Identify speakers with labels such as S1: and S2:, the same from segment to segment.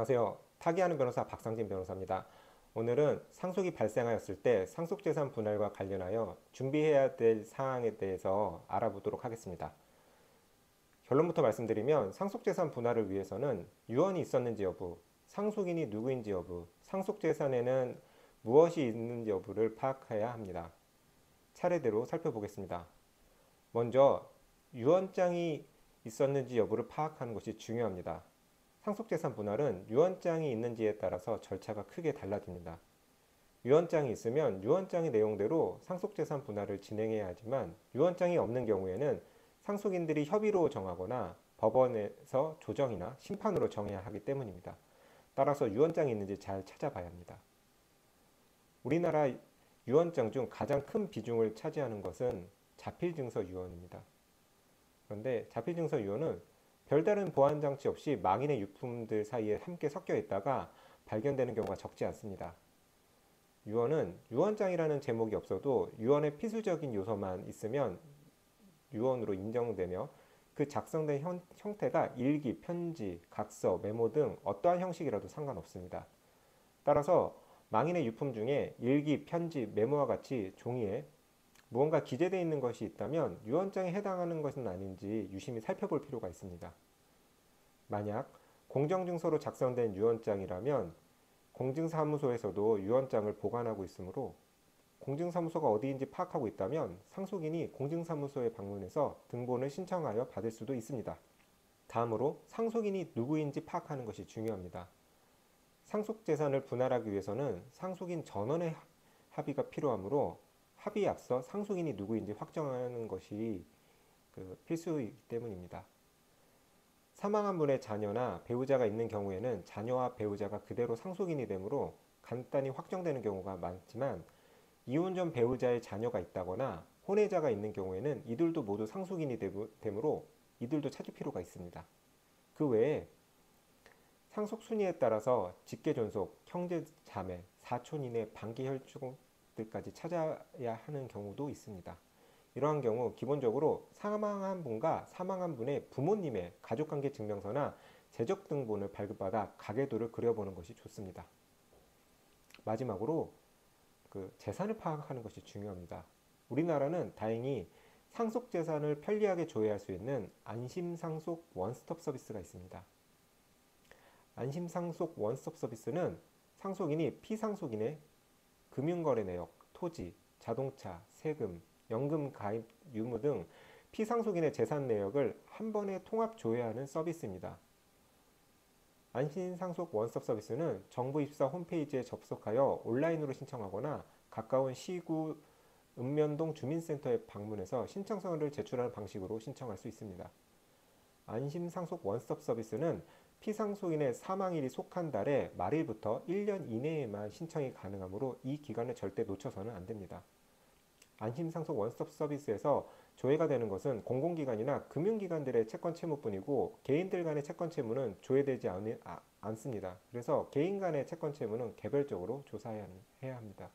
S1: 안녕하세요. 타기하는 변호사 박상진 변호사입니다. 오늘은 상속이 발생하였을 때 상속재산 분할과 관련하여 준비해야 될 사항에 대해서 알아보도록 하겠습니다. 결론부터 말씀드리면 상속재산 분할을 위해서는 유언이 있었는지 여부, 상속인이 누구인지 여부, 상속재산에는 무엇이 있는지 여부를 파악해야 합니다. 차례대로 살펴보겠습니다. 먼저 유언장이 있었는지 여부를 파악하는 것이 중요합니다. 상속재산 분할은 유언장이 있는지에 따라서 절차가 크게 달라집니다. 유언장이 있으면 유언장의 내용대로 상속재산 분할을 진행해야 하지만 유언장이 없는 경우에는 상속인들이 협의로 정하거나 법원에서 조정이나 심판으로 정해야 하기 때문입니다. 따라서 유언장이 있는지 잘 찾아봐야 합니다. 우리나라 유언장 중 가장 큰 비중을 차지하는 것은 자필증서 유언입니다. 그런데 자필증서 유언은 별다른 보안 장치 없이 망인의 유품들 사이에 함께 섞여 있다가 발견되는 경우가 적지 않습니다. 유언은 유언장이라는 제목이 없어도 유언의 필수적인 요소만 있으면 유언으로 인정되며 그 작성된 형태가 일기, 편지, 각서, 메모 등 어떠한 형식이라도 상관없습니다. 따라서 망인의 유품 중에 일기, 편지, 메모와 같이 종이에 무언가 기재되어 있는 것이 있다면 유언장에 해당하는 것은 아닌지 유심히 살펴볼 필요가 있습니다. 만약 공정증서로 작성된 유언장이라면 공증사무소에서도 유언장을 보관하고 있으므로 공증사무소가 어디인지 파악하고 있다면 상속인이 공증사무소에 방문해서 등본을 신청하여 받을 수도 있습니다. 다음으로 상속인이 누구인지 파악하는 것이 중요합니다. 상속재산을 분할하기 위해서는 상속인 전원의 합의가 필요하므로 합의에 앞서 상속인이 누구인지 확정하는 것이 필수이기 때문입니다. 사망한 분의 자녀나 배우자가 있는 경우에는 자녀와 배우자가 그대로 상속인이 되므로 간단히 확정되는 경우가 많지만 이혼 전 배우자의 자녀가 있다거나 혼외자가 있는 경우에는 이들도 모두 상속인이 되므로 이들도 찾을 필요가 있습니다. 그 외에 상속 순위에 따라서 직계존속, 형제, 자매, 사촌 이내 반기 혈족들까지 찾아야 하는 경우도 있습니다. 이러한 경우 기본적으로 사망한 분과 사망한 분의 부모님의 가족관계 증명서나 재적등본을 발급받아 가계도를 그려보는 것이 좋습니다. 마지막으로 재산을 파악하는 것이 중요합니다. 우리나라는 다행히 상속재산을 편리하게 조회할 수 있는 안심상속 원스톱 서비스가 있습니다. 안심상속 원스톱 서비스는 상속인이 피상속인의 금융거래 내역, 토지, 자동차, 세금, 연금 가입 유무 등 피상속인의 재산 내역을 한 번에 통합 조회하는 서비스입니다. 안심상속 원스톱 서비스는 정부 입사 홈페이지에 접속하여 온라인으로 신청하거나 가까운 시구 읍면동 주민센터에 방문해서 신청서를 제출하는 방식으로 신청할 수 있습니다. 안심상속 원스톱 서비스는 피상속인의 사망일이 속한 달의 말일부터 1년 이내에만 신청이 가능하므로 이 기간을 절대 놓쳐서는 안 됩니다. 안심상속 원스톱 서비스에서 조회가 되는 것은 공공기관이나 금융기관들의 채권 채무뿐이고 개인들 간의 채권 채무는 조회되지 않습니다. 그래서 개인 간의 채권 채무는 개별적으로 조사해야 합니다.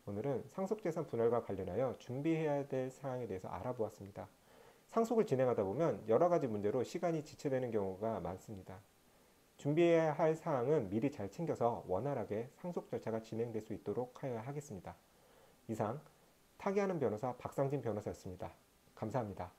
S1: 오늘은 상속재산 분할과 관련하여 준비해야 될 사항에 대해서 알아보았습니다. 상속을 진행하다 보면 여러 가지 문제로 시간이 지체되는 경우가 많습니다. 준비해야 할 사항은 미리 잘 챙겨서 원활하게 상속 절차가 진행될 수 있도록 하여야 하겠습니다. 이상 타기하는 변호사 박상진 변호사였습니다. 감사합니다.